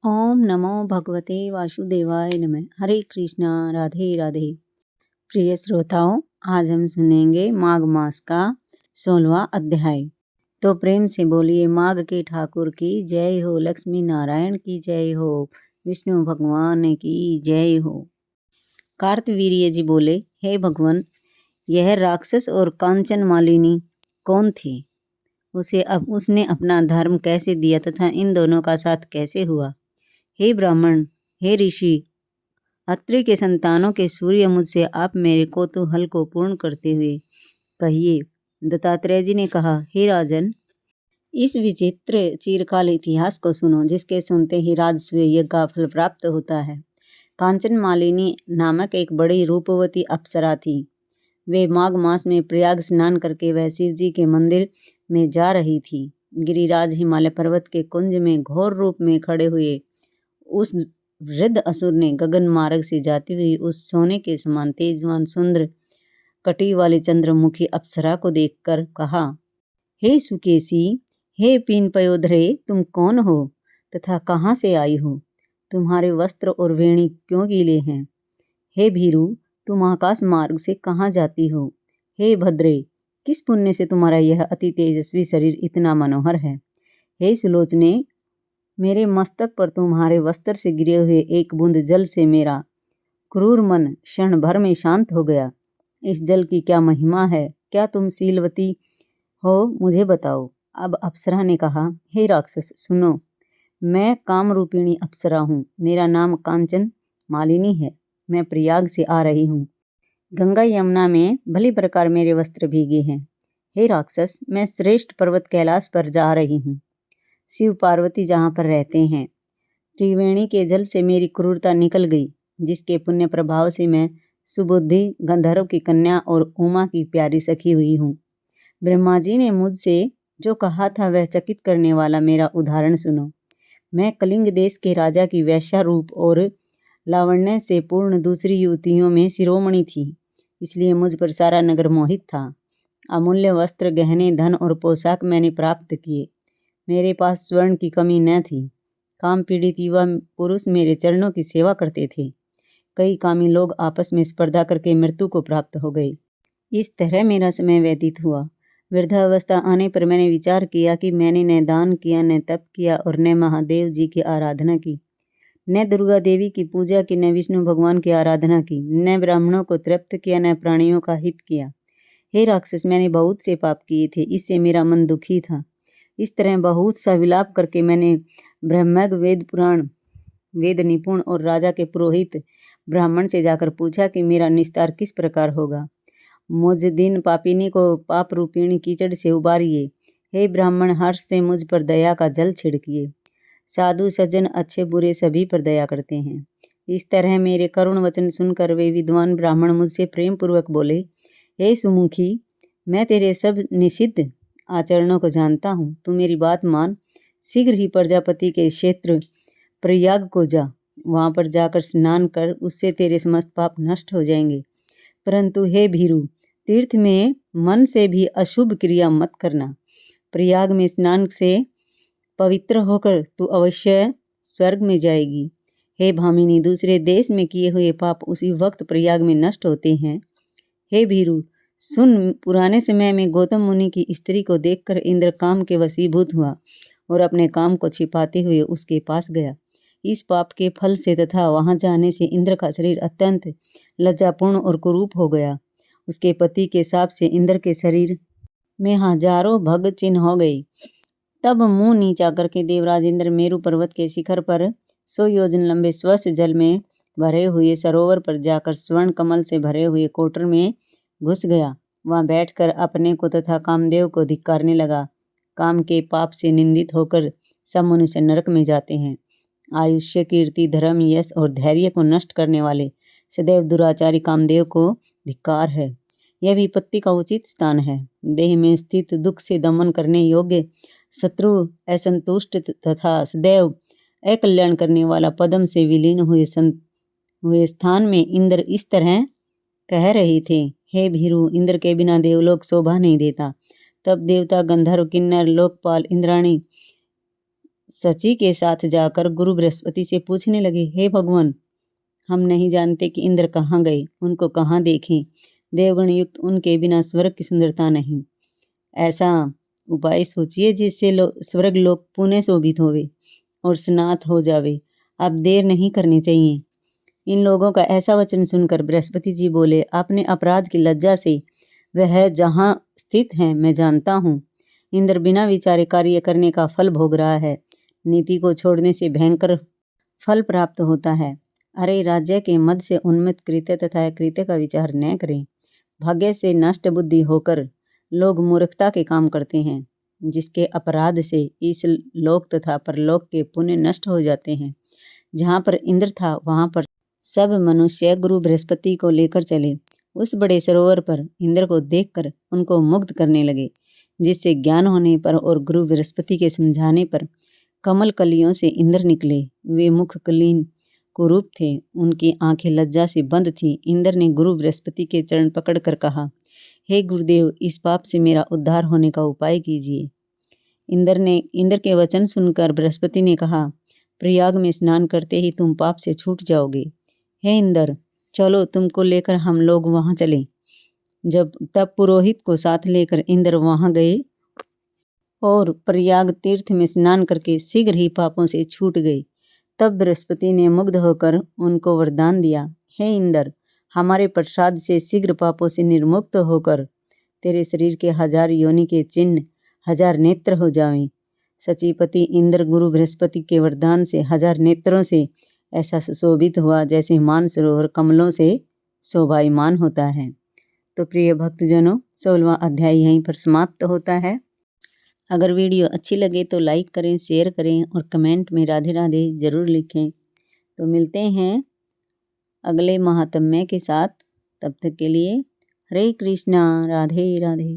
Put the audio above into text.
ओम नमो भगवते वासुदेवाय नमः। हरे कृष्णा, राधे राधे। प्रिय श्रोताओं, आज हम सुनेंगे माघ मास का 16वां अध्याय। तो प्रेम से बोलिए माघ के ठाकुर की जय हो, लक्ष्मी नारायण की जय हो, विष्णु भगवान की जय हो। कार्तवीर्य जी बोले, हे भगवान, यह राक्षस और कांचन मालिनी कौन थी? उसने अपना धर्म कैसे दिया तथा इन दोनों का साथ कैसे हुआ? हे ब्राह्मण, हे ऋषि, अत्रि के संतानों के सूर्य, मुझसे आप मेरे कौतूहल को पूर्ण करते हुए कहिए। दत्तात्रेय जी ने कहा, हे राजन, इस विचित्र चिरकाल इतिहास को सुनो, जिसके सुनते ही राजसूय यज्ञ का फल प्राप्त होता है। कांचन मालिनी नामक एक बड़ी रूपवती अप्सरा थी। वे माघ मास में प्रयाग स्नान करके वह शिव जी के मंदिर में जा रही थी। गिरिराज हिमालय पर्वत के कुंज में घोर रूप में खड़े हुए उस वृद्ध असुर ने गगन मार्ग से जाती हुई उस सोने के समान तेजवान सुंदर कटी वाली चंद्रमुखी अप्सरा को देखकर कहा, हे सुकेशी, हे पीन पयोधरे, तुम कौन हो तथा कहाँ से आई हो? तुम्हारे वस्त्र और वेणी क्यों गीले हैं? हे भीरू, तुम आकाश मार्ग से कहाँ जाती हो? हे भद्रे, किस पुण्य से तुम्हारा यह अति तेजस्वी शरीर इतना मनोहर है? हे सुलोचने, मेरे मस्तक पर तुम्हारे वस्त्र से गिरे हुए एक बूंद जल से मेरा क्रूर मन क्षण भर में शांत हो गया। इस जल की क्या महिमा है? क्या तुम शीलवती हो? मुझे बताओ। अब अप्सरा ने कहा, हे राक्षस, सुनो, मैं कामरूपिणी अप्सरा हूँ। मेरा नाम कांचन मालिनी है। मैं प्रयाग से आ रही हूँ। गंगा यमुना में भली प्रकार मेरे वस्त्र भीगे हैं। हे राक्षस, मैं श्रेष्ठ पर्वत कैलाश पर जा रही हूँ। शिव पार्वती जहाँ पर रहते हैं। त्रिवेणी के जल से मेरी क्रूरता निकल गई, जिसके पुण्य प्रभाव से मैं सुबुद्धि गंधर्व की कन्या और उमा की प्यारी सखी हुई हूँ। ब्रह्मा जी ने मुझसे जो कहा था वह चकित करने वाला मेरा उदाहरण सुनो। मैं कलिंग देश के राजा की वैश्या रूप और लावण्य से पूर्ण दूसरी युवतियों में शिरोमणि थी, इसलिए मुझ पर सारा नगर मोहित था। अमूल्य वस्त्र, गहने, धन और पोशाक मैंने प्राप्त किए। मेरे पास स्वर्ण की कमी न थी। काम पीड़ित युवा पुरुष मेरे चरणों की सेवा करते थे। कई कामी लोग आपस में स्पर्धा करके मृत्यु को प्राप्त हो गए। इस तरह मेरा समय व्यतीत हुआ। वृद्धावस्था आने पर मैंने विचार किया कि मैंने न दान किया, न तप किया और न महादेव जी की आराधना की, न दुर्गा देवी की पूजा की, न विष्णु भगवान की आराधना की, न ब्राह्मणों को तृप्त किया, न प्राणियों का हित किया। हे राक्षस, मैंने बहुत से पाप किए थे, इससे मेरा मन दुखी था। इस तरह बहुत सा विलाप करके मैंने ब्रह्मज्ञ, वेद पुराण, वेद निपुण और राजा के पुरोहित ब्राह्मण से जाकर पूछा कि मेरा निस्तार किस प्रकार होगा। मुझ दिन पापिनी को पाप रूपिणी कीचड़ से उबारिए। हे ब्राह्मण, हर्ष से मुझ पर दया का जल छिड़किए। साधु सज्जन अच्छे बुरे सभी पर दया करते हैं। इस तरह मेरे करुण वचन सुनकर वे विद्वान ब्राह्मण मुझसे प्रेम पूर्वक बोले, हे सुमुखी, मैं तेरे सब निषिद्ध आचरणों को जानता हूँ। तू मेरी बात मान। शीघ्र ही प्रजापति के क्षेत्र प्रयाग को जा। वहाँ पर जाकर स्नान कर, उससे तेरे समस्त पाप नष्ट हो जाएंगे। परंतु हे भीरू, तीर्थ में मन से भी अशुभ क्रिया मत करना। प्रयाग में स्नान से पवित्र होकर तू अवश्य स्वर्ग में जाएगी। हे भामिनी, दूसरे देश में किए हुए पाप उसी वक्त प्रयाग में नष्ट होते हैं। हे भीरू, सुन, पुराने समय में गौतम मुनि की स्त्री को देखकर इंद्र काम के वशीभूत हुआ और अपने काम को छिपाते हुए उसके पास गया। इस पाप के फल से तथा वहां जाने से इंद्र का शरीर अत्यंत लज्जापूर्ण और कुरूप हो गया। उसके पति के शाप से इंद्र के शरीर में हजारों भग चिन्ह हो गई। तब मुंह नीचा करके देवराज इंद्र मेरु पर्वत के शिखर पर 100 योजन लंबे स्वच्छ जल में भरे हुए सरोवर पर जाकर स्वर्ण कमल से भरे हुए कोटर में घुस गया। वहां बैठकर अपने को तथा कामदेव को धिक्कारने लगा। काम के पाप से निंदित होकर सब मनुष्य नरक में जाते हैं। आयुष्य, कीर्ति, धर्म, यश और धैर्य को नष्ट करने वाले सदैव दुराचारी कामदेव को धिक्कार है। यह विपत्ति का उचित स्थान है। देह में स्थित दुख से दमन करने योग्य शत्रु, असंतुष्ट तथा सदैव अकल्याण करने वाला पद्म से विलीन हुए स्थान में इंद्र इस तरह कह रहे थे, हे भीरू, इंद्र के बिना देवलोक शोभा नहीं देता। तब देवता, गंधर्व, किन्नर, लोकपाल, इंद्राणी शची के साथ जाकर गुरु बृहस्पति से पूछने लगे, हे भगवान, हम नहीं जानते कि इंद्र कहाँ गए, उनको कहाँ देखें। देवगण युक्त उनके बिना स्वर्ग की सुंदरता नहीं। ऐसा उपाय सोचिए जिससे स्वर्ग लोक पुनः शोभित होवे और स्नात हो जावे। अब देर नहीं करनी चाहिए। इन लोगों का ऐसा वचन सुनकर बृहस्पति जी बोले, अपने अपराध की लज्जा से वह जहाँ स्थित हैं मैं जानता हूँ। इंद्र बिना विचारे कार्य करने का फल भोग रहा है। नीति को छोड़ने से भयंकर फल प्राप्त होता है। अरे राज्य के मद से उन्मत्त कृत्य तथा कृत्य का विचार न करें। भाग्य से नष्ट बुद्धि होकर लोग मूर्खता के काम करते हैं, जिसके अपराध से इस लोक तथा परलोक के पुण्य नष्ट हो जाते हैं। जहाँ पर इंद्र था वहाँ पर सब मनुष्य गुरु बृहस्पति को लेकर चले। उस बड़े सरोवर पर इंद्र को देखकर उनको मुग्ध करने लगे, जिससे ज्ञान होने पर और गुरु बृहस्पति के समझाने पर कमल कलियों से इंद्र निकले। वे मुख कलीन कुरूप थे, उनकी आंखें लज्जा से बंद थीं। इंद्र ने गुरु बृहस्पति के चरण पकड़कर कहा, हे गुरुदेव, इस पाप से मेरा उद्धार होने का उपाय कीजिए। इंद्र के वचन सुनकर बृहस्पति ने कहा, प्रयाग में स्नान करते ही तुम पाप से छूट जाओगे। हे इंद्र, चलो तुमको लेकर हम लोग वहां चलें। तब पुरोहित को साथ लेकर इंद्र वहां गए और प्रयाग तीर्थ में स्नान करके शीघ्र ही पापों से छूट गए। तब बृहस्पति ने मुग्ध होकर उनको वरदान दिया, हे इंद्र, हमारे प्रसाद से शीघ्र पापों से निर्मुक्त होकर तेरे शरीर के 1000 योनि के चिन्ह 1000 नेत्र हो जावें। सचीपति इंद्र गुरु बृहस्पति के वरदान से 1000 नेत्रों से ऐसा सुशोभित हुआ जैसे मानसरोवर कमलों से शोभायमान होता है। तो प्रिय भक्तजनों, 16वां अध्याय यहीं पर समाप्त होता है। अगर वीडियो अच्छी लगे तो लाइक करें, शेयर करें और कमेंट में राधे राधे ज़रूर लिखें। तो मिलते हैं अगले महात्म्य के साथ। तब तक के लिए हरे कृष्णा, राधे राधे।